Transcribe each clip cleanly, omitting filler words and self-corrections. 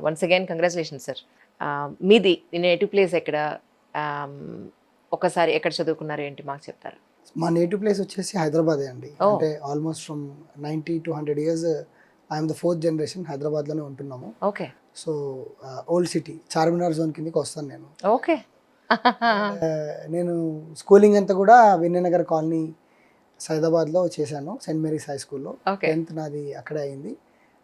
Once again congratulation sir. మీది native place ఎక్కడ, ఒకసారి ఎక్కడ చదువుకున్నారు ఏంటి మాకు చెప్తారా? మా నేటివ్ ప్లేస్ వచ్చేసి హైదరాబాదే అండి. అంటే almost from 90 to 100 years I'm the 4th generation హైదరాబాద్లోనే ఉంటున్నాము. Okay. So old city Charminar zone కిందకి వస్తాను నేను. ఓకే. నేను స్కూలింగ్ అంతా కూడా వినయనగర్ కాలనీ సైదాబాద్లో చేశాను, సెయింట్ మేరీస్ హై స్కూల్లో. 10th నాది అక్కడే అయింది.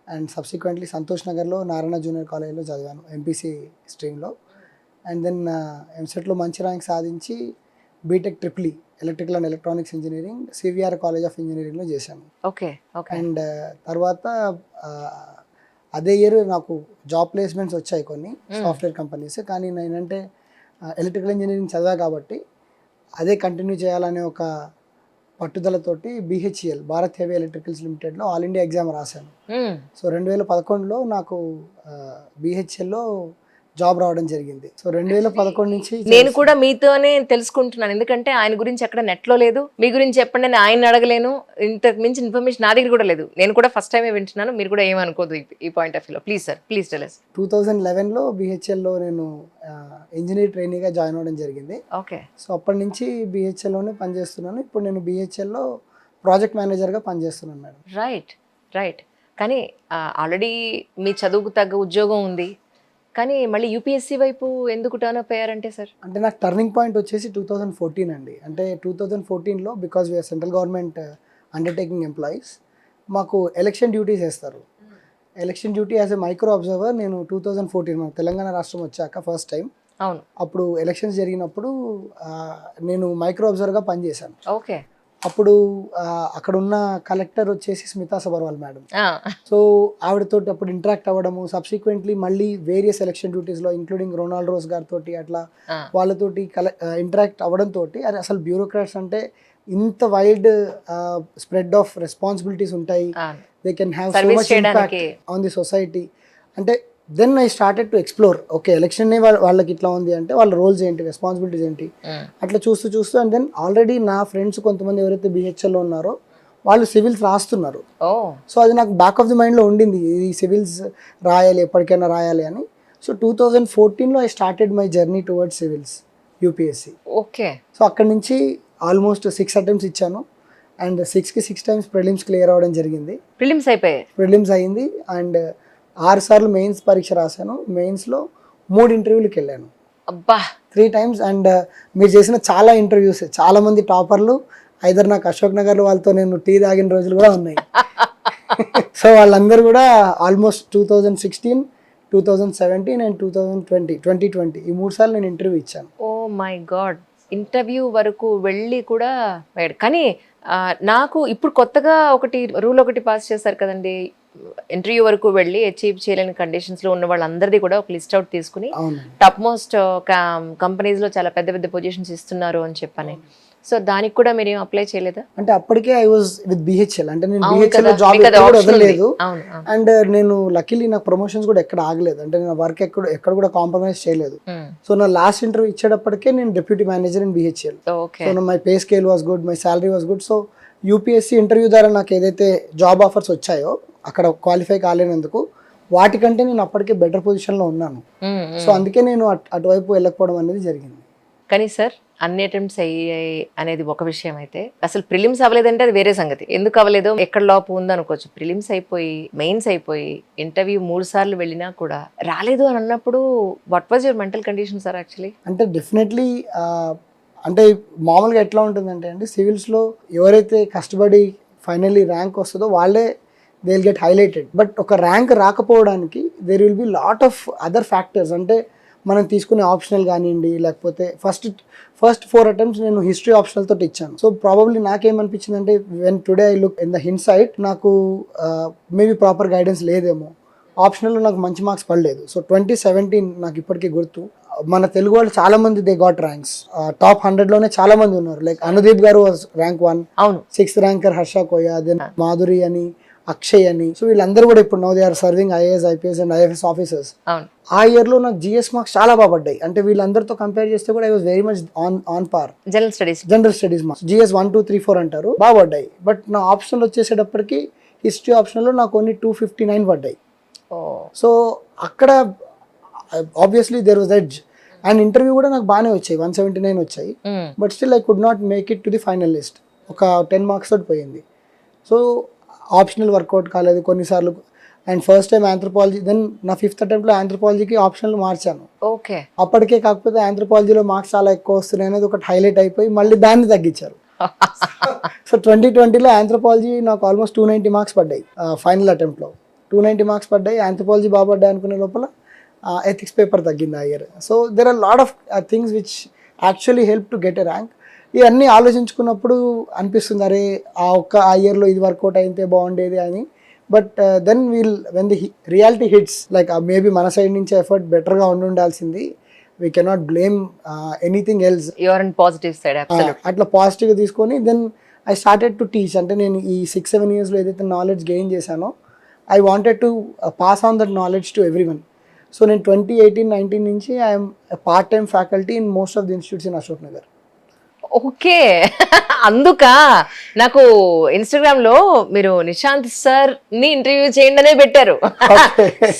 అండ్ సబ్సిక్వెంట్లీ సంతోష్ నగర్లో నారాయణ జూనియర్ కాలేజ్లో చదివాను ఎంపీసీ స్ట్రీమ్లో. అండ్ దెన్ ఎంసెట్లో మంచి ర్యాంక్ సాధించి BTech triple electrical and electronics engineering CVR college of ఇంజనీరింగ్లో చేశాను. ఓకే. అండ్ తర్వాత అదే ఇయర్ నాకు జాబ్ ప్లేస్మెంట్స్ వచ్చాయి కొన్ని సాఫ్ట్వేర్ కంపెనీస్. కానీ నేనంటే ఎలక్ట్రికల్ ఇంజనీరింగ్ చదివా కాబట్టి అదే కంటిన్యూ చేయాలనే ఒక పట్టుదలతోటి BHEL భారత్ హెవీ ఎలక్ట్రికల్స్ లిమిటెడ్లో ఆల్ ఇండియా ఎగ్జామ్ రాశాను. సో 2011లో నాకు BHELలో జాబ్ రావడం జరిగింది. సో 2011 నుంచి నేను కూడా మీతోనే తెలుసుకుంటున్నాను, ఎందుకంటే ఆయన గురించి ఎక్కడ నెట్లో లేదు. మీ గురించి చెప్పండి అని ఆయన అడగలేను, ఇంతకు మించి ఇన్ఫర్మేషన్ నా దగ్గర కూడా లేదు. నేను కూడా ఫస్ట్ టైమే వింటున్నాను, మీరు కూడా ఏమనుకోదు ఈ పాయింట్ ఆఫ్ వ్యూలో. Please sir, please tell us. 2011లో BHELలో నేను ఇంజనీర్ ట్రైనీగా జాయిన్ అవ్వడం జరిగింది. ఓకే. సో అప్పటి నుంచి BHELలోనే పనిచేస్తున్నాను. ఇప్పుడు నేను BHELలో ప్రాజెక్ట్ మేనేజర్గా పనిచేస్తున్నాను మేడం. Right, right. కానీ ఆల్రెడీ మీ చదువుకు తగ్గ ఉద్యోగం ఉంది, కానీ మళ్ళీ యూపీఎస్సీ వైపు ఎందుకు టర్న్ అప్ అయ్యారంటే సార్? అంటే నాకు టర్నింగ్ పాయింట్ వచ్చేసి 2014 అండి. అంటే 2014లో because we are central government undertaking employees, మాకు ఎలక్షన్ డ్యూటీస్ వేస్తారు. Election duty as a micro observer నేను 2014 మన తెలంగాణ రాష్ట్రం వచ్చాక ఫస్ట్ టైం. అవును. అప్పుడు ఎలక్షన్స్ జరిగినప్పుడు నేను మైక్రో అబ్జర్వర్గా పనిచేశాను. ఓకే. అప్పుడు అక్కడ ఉన్న కలెక్టర్ వచ్చేసి స్మితా సబర్వాల్ మేడం. సో ఆవిడతో అప్పుడు ఇంటరాక్ట్ అవ్వడము, సబ్సిక్వెంట్లీ మళ్ళీ వేరియస్ ఎలక్షన్ డ్యూటీస్లో ఇంక్లూడింగ్ రొనాల్డ్ రోజ్ గారితో అట్లా వాళ్ళతోటి ఇంటరాక్ట్ అవ్వడంతో అది అసలు బ్యూరోక్రాట్స్ అంటే ఇంత వైడ్ స్ప్రెడ్ ఆఫ్ రెస్పాన్సిబిలిటీస్ ఉంటాయి, they can have so much impact on the society. అంటే then I started to explore, okay election వాళ్ళకి ఇట్లా ఉంది అంటే వాళ్ళ రోల్స్ ఏంటి, రెస్పాన్సిబిలిటీస్ ఏంటి, అట్లా చూస్తూ అండ్ దెన్ ఆల్రెడీ నా ఫ్రెండ్స్ కొంతమంది ఎవరైతే BHELలో ఉన్నారో వాళ్ళు సివిల్స్ రాస్తున్నారు. సో అది నాకు బ్యాక్ ఆఫ్ ది మైండ్లో ఉండింది, ఈ సివిల్స్ రాయాలి, ఎప్పటికైనా రాయాలి అని. సో 2014లో I started my journey towards civils UPSC. Okay. So అక్కడి నుంచి ఆల్మోస్ట్ 6 attempts ఇచ్చాను అండ్ 6 times ప్రిలిమ్స్ క్లియర్ అవ్వడం జరిగింది. ప్రిలిమ్స్ అయిపోయాయి? ప్రిలిమ్స్ అయింది. అండ్ 6 సార్లు మెయిన్స్ పరీక్ష రాశాను. మెయిన్స్లో 3 ఇంటర్వ్యూలకు వెళ్ళాను. అబ్బా, 3 times. అండ్ మీరు చేసిన చాలా ఇంటర్వ్యూస్, చాలా మంది టాపర్లు ఐదర్ నాకు అశోక్ నగర్లో వాళ్ళతో నేను టీ తాగిన రోజులు కూడా ఉన్నాయి. సో వాళ్ళందరూ కూడా ఆల్మోస్ట్ 2016, 2017 అండ్ 2020 ఈ 3 సార్లు నేను ఇంటర్వ్యూ ఇచ్చాను. ఓ మై గాడ్, ఇంటర్వ్యూ వరకు వెళ్ళి కూడా. కానీ నాకు ఇప్పుడు కొత్తగా రూల్ ఒకటి పాస్ చేశారు కదండి, ఇంటర్వ్యూ వరకు వెళ్ళి అచీవ్ చేయలేని కండిషన్స్లో ఉన్న వాళ్ళందరిది కూడా ఒక లిస్ట్ అవుట్ తీసుకుని టాప్ మోస్ట్ కంపెనీస్లో చాలా పెద్ద పెద్ద పొజిషన్స్ ఇస్తున్నారు అని చెప్పని. సో దానికి కూడా మీరు ఏం అప్లై చేయలేదా? అంటే అప్పటికే ఐ వాజ్ విత్ BHEL, అంటే నేను BHEL జాబ్ వదలలేదు. అండ్ నేను లక్కీలీ నాకు ప్రమోషన్స్ కూడా ఎక్కడ ఆగలేదు, అంటే నేను వర్క్ ఎక్కడ కూడా కాంప్రమైజ్ చేయలేదు. సో నా లాస్ట్ ఇంటర్వ్యూ ఇచ్చేటప్పటికే నేను deputy manager in BHEL. So my pay scale was good, my salary was good. So UPSC interview ద్వారా నాకు ఏదైతే జాబ్ ఆఫర్స్ వచ్చాయో అక్కడ క్వాలిఫై కాలేనందుకు, వాటికంటే నేను అప్పటికే బెటర్ పొజిషన్లో ఉన్నాను. సో అందుకే నేను అటువైపు వెళ్ళకపోవడం అనేది జరిగింది. కానీ సార్ అన్ని అటెంప్ట్స్ అయ్యాయి అనేది ఒక విషయం అయితే, అసలు ప్రిలిమ్స్ అవ్వలేదంటే అది వేరే సంగతి. ఎందుకు అవ్వలేదో ఎక్కడ లోపు ఉందనుకోవచ్చు. ప్రిలిమ్స్ అయిపోయి మెయిన్స్ అయిపోయి ఇంటర్వ్యూ 3 సార్లు వెళ్ళినా కూడా రాలేదు అని అన్నప్పుడు what was your mental condition sir actually? అంటే డెఫినెట్లీ అంటే మామూలుగా ఎట్లా ఉంటుందంటే అండి, సివిల్స్లో ఎవరైతే కష్టపడి ఫైనల్లీ ర్యాంక్ వస్తుందో వాళ్ళే they will get highlighted. But ఒక ర్యాంక్ రాకపోవడానికి there will be lot of other factors. అంటే మనం తీసుకునే ఆప్షనల్ కానివ్వండి, లేకపోతే ఫస్ట్ 4 attempts నేను హిస్టరీ ఆప్షనల్ తోటి ఇచ్చాను. సో ప్రాబబ్లీ నాకేమనిపించింది అంటే when today I look in the hindsight, నాకు మేబీ ప్రాపర్ గైడెన్స్ లేదేమో, ఆప్షనల్లో నాకు మంచి మార్క్స్ పడలేదు. సో 2017 నాకు ఇప్పటికీ గుర్తు, మన తెలుగు వాళ్ళు చాలా మంది దే గాట్ ర్యాంక్స్. టాప్ 100లోనే చాలా మంది ఉన్నారు. Like Anudeep garu rank 1, 6th ranker Harsha Koya, then Madhuri అని, అక్షయ్ అని. సో వీళ్ళందరూ కూడా ఇప్పుడు now they are serving IAS, IPS and IFS officers. ఆ ఇయర్లో నాకు GS మార్క్స్ చాలా బాగా పడ్డాయి. అంటే వీళ్ళందరితో కంపేర్ చేస్తే కూడా I was very much on par. General studies marks GS 1, 2, 3, 4 అంటారు, బాగా పడ్డాయి. బట్ నా ఆప్షన్లు వచ్చేసేటప్పటికి హిస్టరీ ఆప్షన్లో నాకు ఓన్లీ 259 పడ్డాయి. ఓ సో అక్కడ obviously there was edge. And interview కూడా నాకు బాగానే వచ్చాయి, 179 వచ్చాయి. But still I could not make it to the final list. ఒక 10 మార్క్స్ తోటి పోయింది. సో ఆప్షనల్ వర్కౌట్ కాలేదు కొన్నిసార్లు. And first time anthropology, then నా 5th అటెంప్ట్లో ఆంథ్రోపాలజీకి ఆప్షనల్ మార్చాను. ఓకే. అప్పటికే కాకపోతే ఆంథ్రోపాలజీలో మార్క్స్ చాలా ఎక్కువ వస్తున్నాయి అనేది ఒకటి హైలైట్ అయిపోయి మళ్ళీ దాన్ని తగ్గించారు. సో 2020లో ఆంథ్రోపాలజీ నాకు ఆల్మోస్ట్ 290 మార్క్స్ పడ్డాయి ఫైనల్ అటెంప్ట్లో. 290 మార్క్స్ పడ్డాయి, ఆంథ్రోపాలజీ బాగా పడ్డాయి అనుకునే లోపల ఎథిక్స్ పేపర్ తగ్గింది ఆ year. So there are lot of things which actually help to get a rank. ఇవన్నీ ఆలోచించుకున్నప్పుడు అనిపిస్తుంది, అరే ఆ ఇయర్లో ఇది వర్కౌట్ అయితే బాగుండేది అని. But then when the reality hits, like maybe మన సైడ్ నుంచి ఎఫర్ట్ బెటర్గా ఉండాల్సింది. We cannot blame anything else. Your in positive side. అట్లా పాజిటివ్గా తీసుకొని then I started to teach. అంటే నేను ఈ 6-7 ఇయర్స్లో ఏదైతే నాలెడ్జ్ గెయిన్ చేశానో I wanted to pass on that knowledge to everyone. So నేను 2018-19 నుంచి I'm part time faculty in most of the institutes in Ashok Nagar. Okay. అందుక నాకు ఇన్స్టాగ్రామ్ లో మీరు నిశాంత్ సార్ ని ఇంటర్వ్యూ చేయండి అనే పెట్టారు.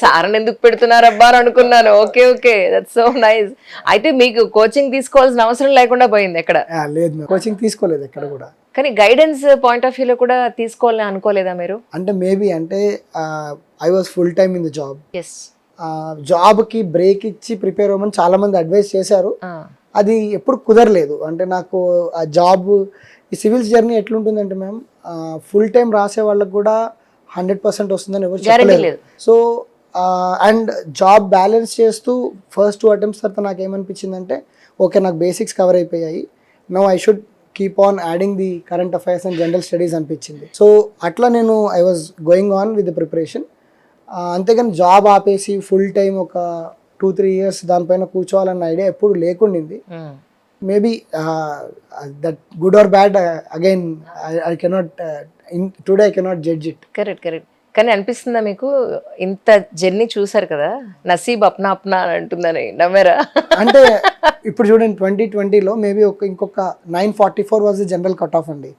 సార్ ఎందుకు పెడుతున్నారు అబ్బా అని అనుకున్నాను. Okay okay, that's so nice. అయితే మీకు కోచింగ్ తీసుకోవాల్సిన అవసరం లేకుండా పోయింది ఎక్కడ? లేదు, కోచింగ్ తీసుకోలేదు ఎక్కడ కూడా. కానీ గైడెన్స్ పాయింట్ ఆఫ్ వ్యూలో కూడా తీసుకోవాలని అనుకోలేదా మీరు? అంటే మేబీ అంటే I was full time in the job. Yes. జాబ్కి బ్రేక్ ఇచ్చి ప్రిపేర్ అవ్వమని చాలా మంది అడ్వైస్ చేశారు. అది ఎప్పుడు కుదరలేదు. అంటే నాకు ఆ జాబ్, ఈ సివిల్స్ జర్నీ ఎట్లుంటుందంటే మ్యామ్, ఫుల్ టైం రాసే వాళ్ళకి కూడా 100% వస్తుందని ఎవరు చెప్పలేదు. సో అండ్ జాబ్ బ్యాలెన్స్ చేస్తూ ఫస్ట్ 2 అటెంప్ట్స్ తర్వాత నాకు ఏమనిపించిందంటే, ఓకే నాకు బేసిక్స్ కవర్ అయిపోయాయి, now I should keep on adding the current affairs and general studies అనిపించింది. సో అట్లా నేను I was going on with the preparation. అంతేగాని జాబ్ ఆపేసి ఫుల్ టైం ఒక 2-3 ఇయర్స్ దానిపైన కూర్చోవాలన్న ఐడియా ఎప్పుడు లేకుండింది. Maybe that good or bad, again I cannot today I cannot judge it. Correct correct. కానీ అనిపిస్తుందా మీకు, ఇంత జర్నీ చూసారు కదా, నసీబ్ అప్నా అప్నా అని అంటుందని నమ్మారా? అంటే ఇప్పుడు చూడండి 2020లో మేబీ ఇంకొక 944 was the general cut off అండి.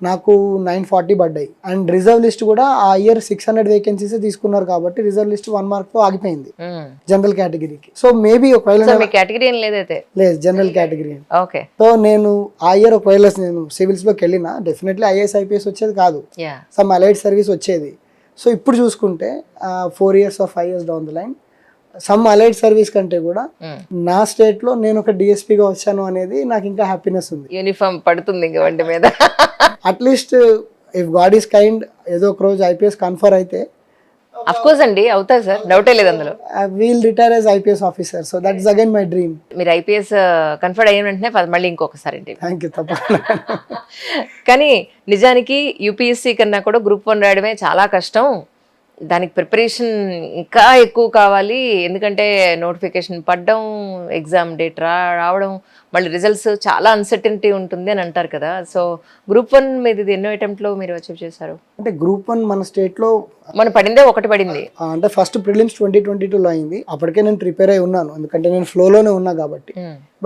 నాకు 940 పడ్డాయి. అండ్ రిజర్వ్ లిస్ట్ కూడా ఆ ఇయర్ 600 వేకెన్సీస్ తీసుకున్నారు కాబట్టి రిజర్వ్ లిస్ట్ 1 మార్క్ తో ఆగిపోయింది జనరల్ కేటగిరీకి. సో మేబీ ఒకవేళ కేటగిరీ లేదైతే లేదు, జనరల్ కేటగిరీ. ఓకే. సో నేను ఆ ఇయర్ ఒకవేళ నేను సివిల్స్ లోకి వెళ్ళినా డెఫినెట్లీ ఐఏఎస్ ఐపీఎస్ వచ్చేది కాదు, సమ్ అలైడ్ సర్వీస్ వచ్చేది. సో ఇప్పుడు చూసుకుంటే 4 years or 5 years down the line, some allied service కంటే కూడా నా స్టేట్ లో నేను ఒక డిఎస్పీగా వచ్చాను అనేది నాకు ఇంకా హ్యాపీనెస్ ఉంది. యూనిఫామ్ పడుతుంది ఇంకా వంటి మీద. At least if God is kind ఏదో ఒక రోజు ఐపీఎస్ కన్ఫర్ అయితే, అఫ్ కోర్స్ అండి అవుతారు సార్, డౌటే లేదు అందులో. We'll retire as IPS officer. So that is again my dream. మీరు ఐపీఎస్ కన్ఫర్డ్ అయిన వెంటనే మళ్ళీ ఇంకొకసారి అండి. Thank you. తప్పకుండా. కానీ నిజానికి యూపీఎస్సీ కన్నా కూడా గ్రూప్ 1 రాయడమే చాలా కష్టం. దానికి ప్రిపరేషన్ ఇంకా ఎక్కువ కావాలి. ఎందుకంటే నోటిఫికేషన్ పడడం, ఎగ్జామ్ డేట్ రావడం, మళ్ళీ రిజల్ట్స్ చాలా అన్సర్టనిటీ ఉంటుంది అని అంటారు కదా. సో గ్రూప్ 1 మీద ఇది ఎన్నో అటెంప్ట్లో మీరు అచీవ్ చేశారు? అంటే గ్రూప్ 1 మన స్టేట్లో మన పడిందే ఒకటి పడింది. అంటే ఫస్ట్ ప్రిలిమ్స్ 2022లో అయింది. అప్పటికే నేను ప్రిపేర్ అయి ఉన్నాను, ఎందుకంటే నేను ఫ్లోలోనే ఉన్నా కాబట్టి.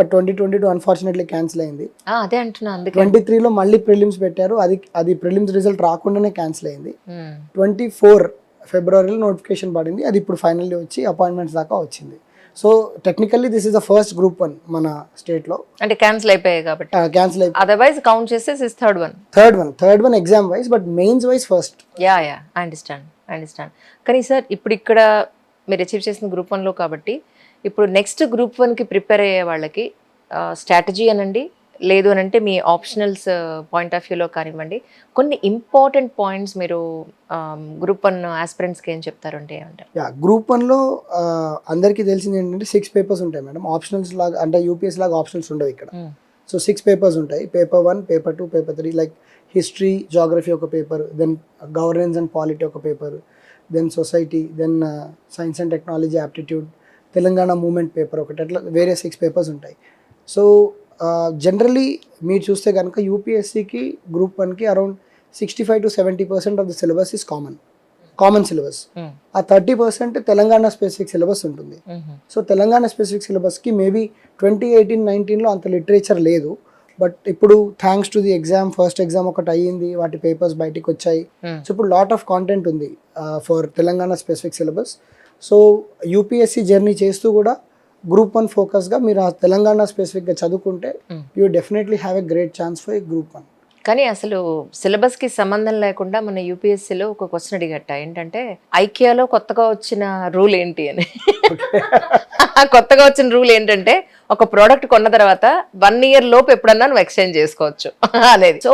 బట్ 2022 అన్ఫార్చునేట్లీ క్యాన్సిల్ అయింది. అదే అంటున్నా. 23లో మళ్ళీ ప్రిలిమ్స్ పెట్టారు, అది ప్రిలిమ్స్ రిజల్ట్ రాకుండానే క్యాన్సిల్ అయింది. 24 ఫిబ్రవరిలో నోటిఫికేషన్ పడింది, అది ఇప్పుడు ఫైనల్లీ వచ్చి అపాయింట్మెంట్స్ దాకా వచ్చింది. So technically this is the first group 1 మన స్టేట్ లో. అంటే క్యాన్సిల్ అయిపోయాయి కాబట్టి. క్యాన్సిల్ అయిపోయి అదర్వైజ్ కౌంట్ చేస్తే third one exam wise, but mains wise first. Yeah I understand. కానీ సార్ ఇప్పుడు ఇక్కడ మీరు అచీవ్ చేసిన గ్రూప్ 1లో కాబట్టి, ఇప్పుడు నెక్స్ట్ గ్రూప్ 1కి ప్రిపేర్ అయ్యే వాళ్ళకి స్ట్రాటజీ అనండి, లేదు అని అంటే మీ ఆప్షనల్స్ పాయింట్ ఆఫ్ వ్యూలో కానివ్వండి, కొన్ని ఇంపార్టెంట్ పాయింట్స్ మీరు గ్రూప్ 1 ఆస్పిరెంట్స్కి ఏం చెప్తారు అంటే ఏమంటారు? గ్రూప్ 1లో అందరికీ తెలిసింది ఏంటంటే 6 పేపర్స్ ఉంటాయి మేడం. ఆప్షనల్స్ లాగా అంటే యూపీఎస్ లాగా ఆప్షనల్స్ ఉండవు ఇక్కడ. సో 6 పేపర్స్ ఉంటాయి. Paper 1, paper 2, paper 3. Like history, geography ఒక paper, then governance and polity ఒక paper, then society, then science and technology aptitude, Telangana movement paper ఒకటి, అట్లా వేరే 6 పేపర్స్ ఉంటాయి. సో జనరలీ మీరు చూస్తే కనుక యూపీఎస్సీకి గ్రూప్ 1కి around 65 to 70% of the syllabus is common syllabus. ఆ 30% తెలంగాణ స్పెసిఫిక్ సిలబస్ ఉంటుంది. సో తెలంగాణ స్పెసిఫిక్ సిలబస్కి మేబీ 2018-19లో అంత లిటరేచర్ లేదు. బట్ ఇప్పుడు thanks to the exam, first exam ఒకటి అయ్యింది, వాటి పేపర్స్ బయటికి వచ్చాయి. సో ఇప్పుడు లాట్ ఆఫ్ కాంటెంట్ ఉంది for Telangana specific syllabus. So UPSC journey చేస్తూ కూడా గ్రూప్ 1 ఫోకస్గా మీరు ఆ తెలంగాణ స్పెసిఫిక్గా చదువుకుంటే you definitely have a great chance for group 1. కానీ అసలు సిలబస్ కి సంబంధం లేకుండా మన యూపీఎస్సీలో ఒక క్వశ్చన్ అడిగట్ట, ఏంటంటే ఐకియాలో కొత్తగా వచ్చిన రూల్ ఏంటి అని. కొత్తగా వచ్చిన రూల్ ఏంటంటే ఒక ప్రోడక్ట్ కొన్న తర్వాత 1 year లోపు ఎప్పుడన్నా నువ్వు ఎక్స్చేంజ్ చేసుకోవచ్చు అనేది. సో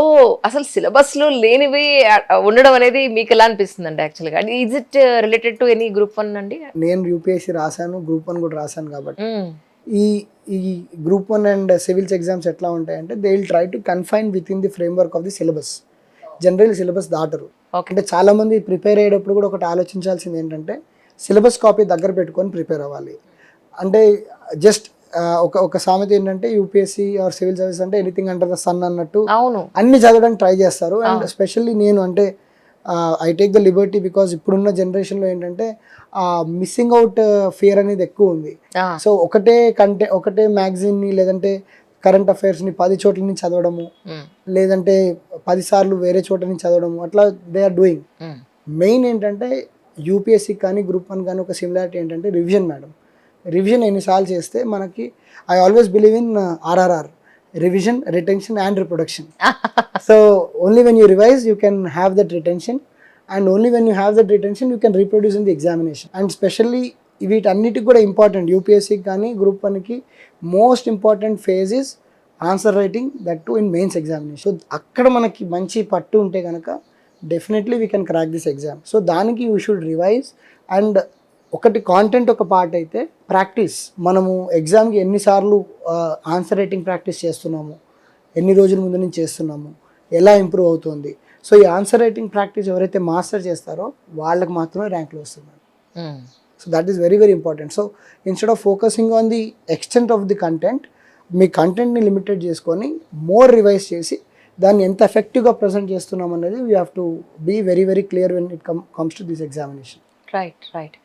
అసలు సిలబస్ లో లేనివి ఉండడం అనేది మీకు ఎలా అనిపిస్తుంది అండి యాక్చువల్గా? Is it related to any group 1 అండి? నేను యూపీఎస్సీ రాశాను, గ్రూప్ 1 కూడా రాశాను కాబట్టి ఈ గ్రూప్ 1 అండ్ సివిల్స్ ఎగ్జామ్స్ ఎట్లా ఉంటాయంటే they will try to confine within the framework of the syllabus. General syllabus దాటరు. అంటే చాలా మంది ప్రిపేర్ అయ్యేటప్పుడు కూడా ఒకటి ఆలోచించాల్సింది ఏంటంటే సిలబస్ కాపీ దగ్గర పెట్టుకొని ప్రిపేర్ అవ్వాలి. అంటే జస్ట్ ఒక సామెత ఏంటంటే యూపీఎస్సీ ఆర్ సివిల్ సర్వీస్ అంటే ఎనీథింగ్ అండర్ ద సన్ అన్నట్టు అన్ని చదవడానికి ట్రై చేస్తారు. అండ్ ఎస్పెషల్లీ నేను అంటే I take the Liberty because ఇప్పుడున్న జనరేషన్లో ఏంటంటే మిస్సింగ్ అవుట్ ఫియర్ అనేది ఎక్కువ ఉంది. సో ఒకటే మ్యాగజైన్ని లేదంటే కరెంట్ అఫైర్స్ని 10 చోట్ల నుంచి చదవడము, లేదంటే 10 సార్లు వేరే చోట నుంచి చదవడము, అట్లా దే ఆర్ డూయింగ్. మెయిన్ ఏంటంటే యూపీఎస్సీ కానీ గ్రూప్ 1 కానీ ఒక సిమిలారిటీ ఏంటంటే రివిజన్ మేడం. రివిజన్ ఎన్నిసార్లు చేస్తే మనకి, I always believe in RRR, revision, retention and reproduction. So only when you revise you can have that retention, and only when you have that retention you can reproduce in the examination. And specially వీటన్నిటికి కూడా important, యూపీఎస్సీకి కానీ group 1కి most important phase is answer writing, that to in mains examination. So అక్కడ మనకి మంచి పట్టు ఉంటే కనుక definitely we can crack this exam. So దానికి యూ షుడ్ రివైజ్. అండ్ ఒకటి కాంటెంట్ ఒక పార్ట్ అయితే ప్రాక్టీస్, మనము ఎగ్జామ్కి ఎన్నిసార్లు ఆన్సర్ రైటింగ్ ప్రాక్టీస్ చేస్తున్నాము, ఎన్ని రోజుల ముందు నుంచి చేస్తున్నాము, ఎలా ఇంప్రూవ్ అవుతుంది. సో ఈ ఆన్సర్ రైటింగ్ ప్రాక్టీస్ ఎవరైతే మాస్టర్ చేస్తారో వాళ్ళకి మాత్రమే ర్యాంకులు వస్తుంది. So that is very very important. So instead of focusing on the extent of the content, మీ కంటెంట్ని లిమిటెడ్ చేసుకొని మోర్ రివైజ్ చేసి దాన్ని ఎంత ఎఫెక్టివ్గా ప్రజెంట్ చేస్తున్నాం అనేది we have to be very very clear when it comes to this examination. Right.